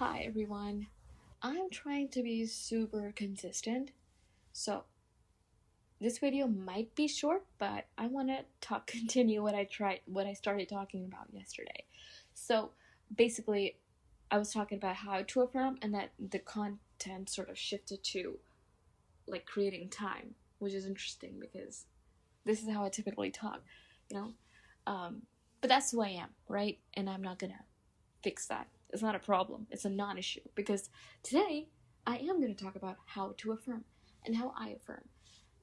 Hi everyone. I'm trying to be super consistent. So, this video might be short, but I want to continue what I started talking about yesterday. So, basically, I was talking about how to affirm and that the content sort of shifted to like creating time, which is interesting because this is how I typically talk, you know. But that's who I am, right? And I'm not gonna fix that. It's not a problem. It's a non-issue because today I am going to talk about how to affirm and how I affirm.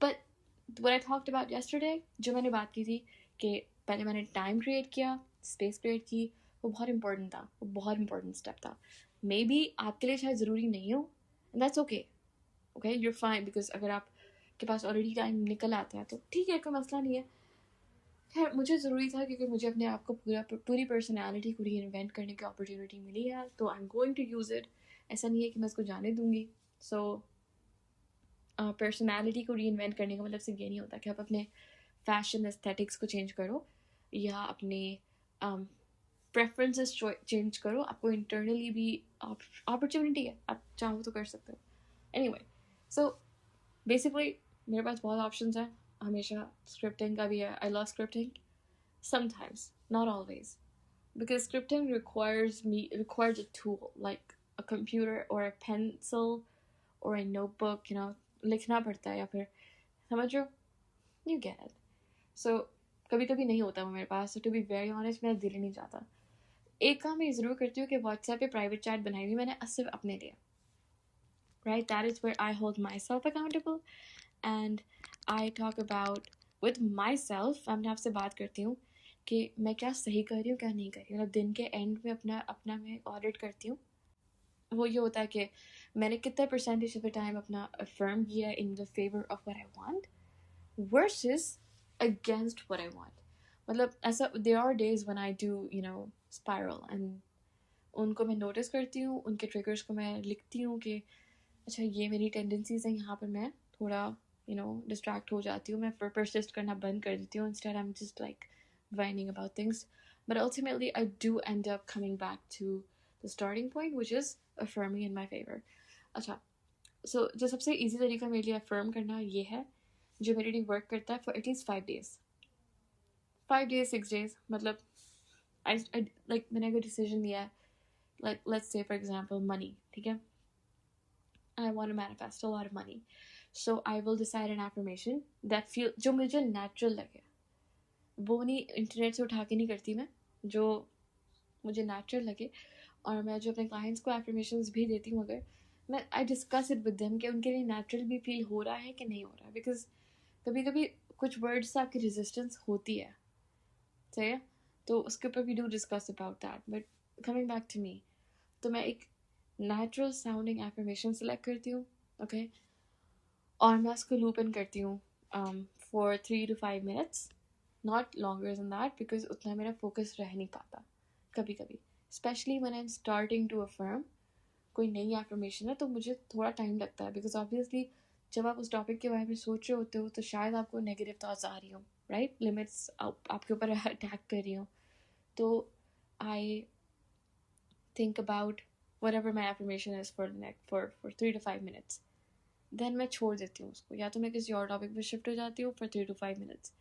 But what I talked about yesterday, जो मैंने बात की थी कि पहले मैंने time create किया, space create की, वो बहुत इंपॉर्टेंट था, वो बहुत इंपॉर्टेंट स्टेप था. मे बी आपके लिए शायद ज़रूरी नहीं हो, and that's okay. Okay, you're fine, because अगर आपके पास ऑलरेडी टाइम निकल आता है तो ठीक है, कोई मसला नहीं है. खैर, मुझे ज़रूरी था क्योंकि मुझे अपने आप को पूरी पर्सनैलिटी को री इन्वेंट करने की अपॉर्चुनिटी मिली है, तो I am going to use it. ऐसा नहीं है कि मैं इसको जाने दूंगी. सो पर्सनैलिटी को री इन्वेंट करने का मतलब सिर्फ ये नहीं होता कि आप अपने फैशन एस्थेटिक्स को चेंज करो या अपने प्रेफरेंसेस चेंज करो. आपको इंटरनली भी अपॉर्चुनिटी है, आप चाहो तो कर सकते हो. एनीवे, सो बेसिकली मेरे पास बहुत ऑप्शंस हैं. हमेशा स्क्रिप्टिंग का भी है. I love scripting sometimes, not always, because scripting requires a tool like a computer or a pencil or a notebook. लिखना पड़ता है या फिर समझ रहे हो, you get it. So कभी कभी नहीं होता वो मेरे पास. So to be very honest, मेरा दिल ही नहीं चाहता. एक काम मैं ज़रूर करती हूँ कि व्हाट्सएप पे प्राइवेट चैट बनाई हुई मैंने सिर्फ अपने लिए. Right, that is where I hold myself accountable and I talk about with myself. मैं आपसे बात करती हूँ कि मैं क्या सही कर रही हूँ, क्या नहीं कर रही हूँ. मतलब दिन के एंड में अपना मैं ऑडिट करती हूँ. वो ये होता है कि मैंने कितना परसेंटेज ऑफ द टाइम अपना अफर्म किया in the favour of what I want versus against what I want. मतलब ऐसा there are days when I do spiral and उनको मैं नोटिस करती हूँ, उनके ट्रिगर्स को मैं लिखती हूँ कि अच्छा ये मेरी टेंडेंसीज हैं, यहाँ पर मैं थोड़ा डिस्ट्रैक्ट हो जाती हूँ, मैं परसिस्ट करना बंद कर देती हूँ. Instead I am just like whining about things. But ultimately, I do end up coming back to the starting point, which is affirming in my favor. अच्छा, so जो सबसे easy तरीका मेरे लिए affirm करना ये है, जो मेरे लिए work करता है for at least 5 days. 5 days, 6 days, मतलब I like मैंने अगर decision लिया है, like let's say for example money, ठीक है, I want to manifest a lot of money. So I will decide an affirmation that जो मुझे natural लगे. वो नहीं इंटरनेट से उठा के नहीं करती मैं, जो मुझे नेचुरल लगे. और मैं जो अपने क्लाइंट्स को एफर्मेशंस भी देती हूँ, अगर मैं I discuss it with them कि उनके लिए नेचुरल भी फील हो रहा है कि नहीं हो रहा है. बिकॉज कभी कभी कुछ वर्ड्स से आपकी रेजिस्टेंस होती है, सही है, तो उसके ऊपर we do discuss about that. But coming back to me, तो मैं एक नेचुरल साउंडिंग एफर्मेशन सेलेक्ट करती हूँ, ओके, और मैं उसको लूप इन करती हूँ for 3 to 5 minutes, not longer than that, because उतना मेरा फोकस रह नहीं पाता कभी कभी, specially when I am starting to affirm. कोई नई एफर्मेशन है तो मुझे थोड़ा टाइम लगता है, बिकॉज ऑब्वियसली जब आप उस टॉपिक के बारे में सोच रहे होते हो तो शायद आपको नेगेटिव थॉट्स आ रही हो, राइट, लिमिट्स आपके ऊपर अटैक कर रही हो. तो I think about whatever my affirmation is for 3 to 5 minutes. Then मैं छोड़ देती हूँ उसको, या तो मैं किसी और टॉपिक पर शिफ्ट हो जाती हूँ for 3 to 5 minutes.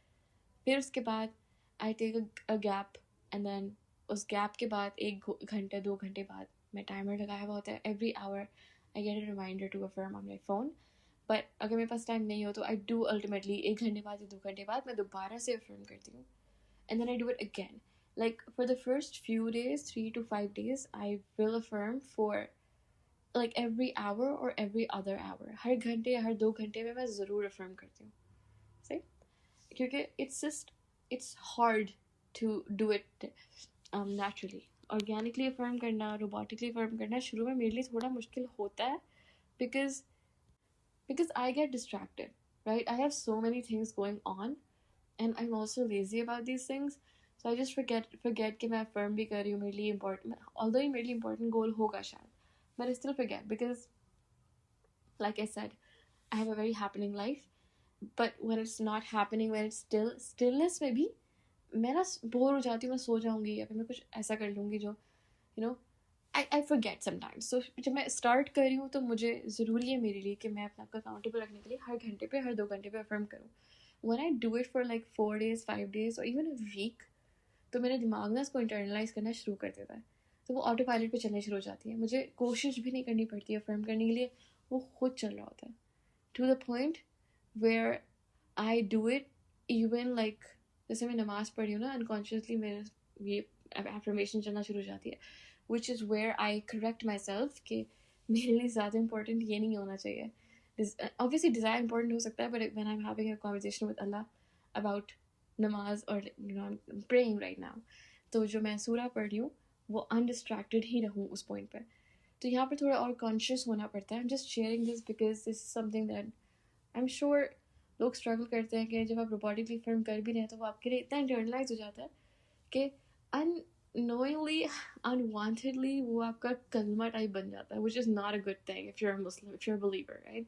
फिर उसके बाद I take a gap, and then उस गैप के बाद 1 घंटे 2 घंटे बाद मैं टाइमर लगाया हुआ होता है. Every hour I get a reminder to affirm on my phone. But अगर मेरे पास टाइम नहीं हो तो आई डू अल्टीमेटली 1 घंटे बाद या 2 घंटे बाद मैं दोबारा से अफर्म करती हूँ. And then I do it again. Like for the first few days, 3 to 5 days, I will affirm for like every hour or every other hour. हर घंटे या हर 2 घंटे में मैं ज़रूर अफर्म करती हूँ, सही, क्योंकि it's hard to do it naturally. Organically affirm करना, robotically affirm करना शुरू में मेरे लिए थोड़ा मुश्किल होता है, because I get distracted, right? I have so many things going on and I'm also lazy about these things, so I just forget कि मैं affirm भी कर रही हूँ. मेरे लिए important, although ये मेरे लिए important goal होगा शायद, but I still forget because like I said, I have a very happening life. But when it's not happening, when it's stillness में भी मैं ना बोर हो जाती हूँ, मैं सो जाऊँगी या फिर मैं कुछ ऐसा कर लूँगी जो I forget sometimes. So जब मैं start कर रही हूँ तो मुझे ज़रूरी है मेरे लिए कि मैं अपने आप को accountable रखने के लिए हर घंटे पे हर 2 घंटे पे affirm करूँ. When I do it for like 4 days, 5 days or even a week, तो मेरा दिमाग ना इसको internalize करना शुरू कर देता है. तो वो ऑटो पायलट पे चलने शुरू हो जाती है. मुझे कोशिश भी नहीं करनी पड़ती है affirm करने के लिए, वो खुद चल रहा होता है. To the point where I do it even like जैसे मैं नमाज पढ़ी हूँ ना, unconsciously मेरे ये affirmation चलना शुरू हो जाती है. Which is where I correct myself कि मेरे लिए ज़्यादा important ये नहीं होना चाहिए. Obviously desire important हो सकता है, but when I'm having a conversation with Allah about namaz or I'm praying right now, तो जो मैं सूरा पढ़ रही हूँ वो undistracted ही रहूँ उस point पे. तो यहाँ पर थोड़ा और conscious होना पड़ता है. I'm just sharing this because this is something that I'm sure लोग struggle करते हैं कि जब आप robotically affirm कर भी रहे हैं तो वो आपके लिए इतना internalize हो जाता है कि unknowingly, unwantedly वो आपका कलमा टाइप बन जाता है, which is not a good thing if you're a Muslim, if you're a believer, right?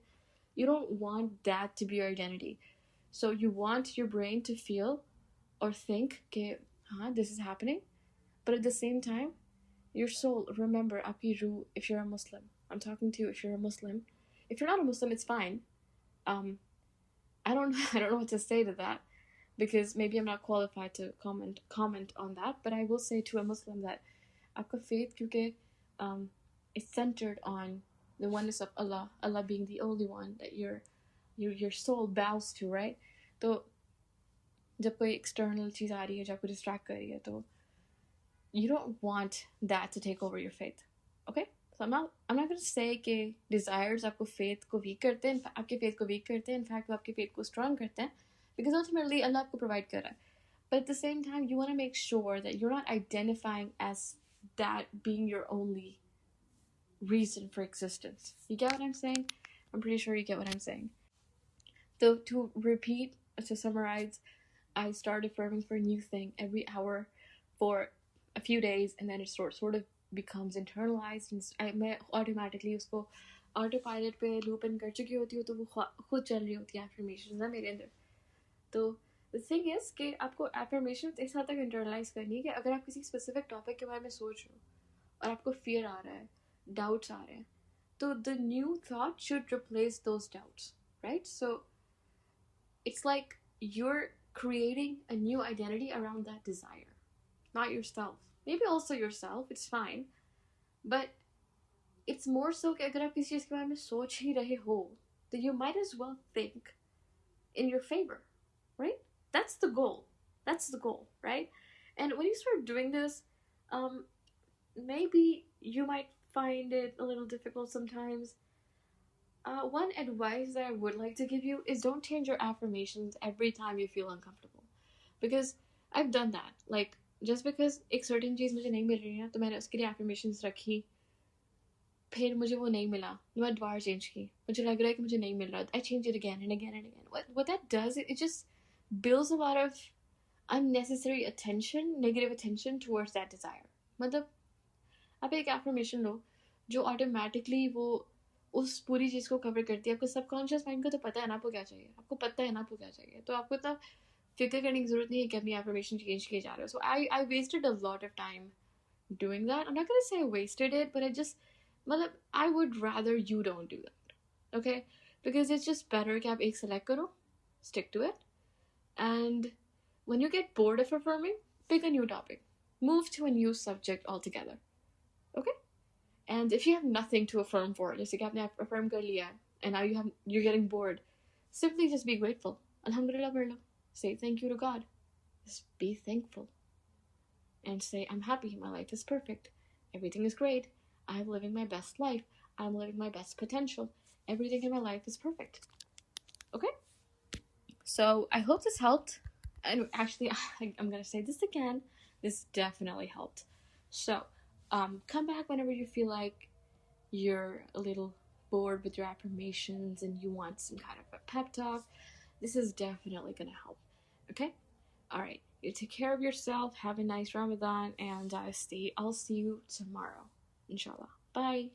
You don't want that to be your identity. So you want your brain to feel or think कि हाँ, this is happening, but at the same time, your soul, remember, आपकी रूह, if you're a Muslim, I'm talking to you if you're a Muslim. If you're not a Muslim, it's fine. I don't know what to say to that, because maybe I'm not qualified to comment on that, but I will say to a Muslim that आपका faith क्योंकि is centered on the oneness of Allah, Allah being the only one that your soul bows to, right? तो जब कोई external चीज़ आ रही है, जब आपको distract कर रही है, तो you don't want that to take over your faith, okay? So I'm not going to say कि desires आपको faith को weak करते हैं, आपके faith को weak करते हैं, in fact वो आपके faith को strong करते हैं, because ultimately Allah आपको provide कर रहा है. But at the same time, you want to make sure that you're not identifying as that being your only reason for existence. You get what I'm saying? I'm pretty sure you get what I'm saying. So to repeat, to summarize, I start affirming for a new thing every hour for a few days, and then it sort of becomes internalized, and मैं automatically उसको autopilot पे loop in कर चुकी होती हूँ, तो वो खुद चल रही होती है affirmations ना मेरे अंदर. तो the thing is कि आपको affirmations इस हद तक internalize करनी है कि अगर आप किसी specific topic के बारे में सोच रहे हो और आपको fear आ रहा है, doubts आ रहे हैं, तो the new thought should replace those doubts, right? So it's like you're creating a new identity around that desire, not yourself. Maybe also yourself, it's fine, but it's more so कि अगर आप किसी चीज़ के बारे में सोच ही रहे हो, then you might as well think in your favor, right? That's the goal. That's the goal, right? And when you start doing this, maybe you might find it a little difficult sometimes. One advice that I would like to give you is don't change your affirmations every time you feel uncomfortable, because I've done that. Like, just because एक certain चीज़ मुझे नहीं मिल रही है, तो मैंने उसके लिए affirmations रखी, फिर मुझे वो नहीं मिला, मैं दोबारा change की, मुझे लग रहा है कि मुझे नहीं मिल रहा, I change it again and again and again. What that does, it just builds a lot of unnecessary attention, negative attention towards that desire. मतलब आप एक affirmation लो जो automatically वो उस पूरी चीज़ को कवर करती है. आपको सबकॉन्शियस माइंड को तो पता है ना आपको क्या चाहिए, आपको पता है ना आपको क्या चाहिए, तो आपको इतना फिक्र करने की ज़रूरत नहीं है कि अपनी एफर्मेशन चेंज किए जा रहे हो. So I wasted a lot of time doing that. I'm not gonna say I wasted it, but मतलब I would rather you don't do that, okay? Because it's just better कि आप एक select करो, stick to it, and when you get bored of affirming, pick a new topic, move to a new subject altogether, okay? And if you have nothing to affirm for, जैसे कि आपने affirm कर लिया and now you're getting bored, simply just be grateful. Alhamdulillah पढ़ लो. Say thank you to God. Just be thankful. And say, I'm happy, my life is perfect. Everything is great. I'm living my best life. I'm living my best potential. Everything in my life is perfect. Okay? So I hope this helped. And actually, I'm going to say this again. This definitely helped. So, come back whenever you feel like you're a little bored with your affirmations and you want some kind of a pep talk. This is definitely going to help. Okay? All right. You take care of yourself. Have a nice Ramadan, and I'll see you tomorrow. Inshallah. Bye.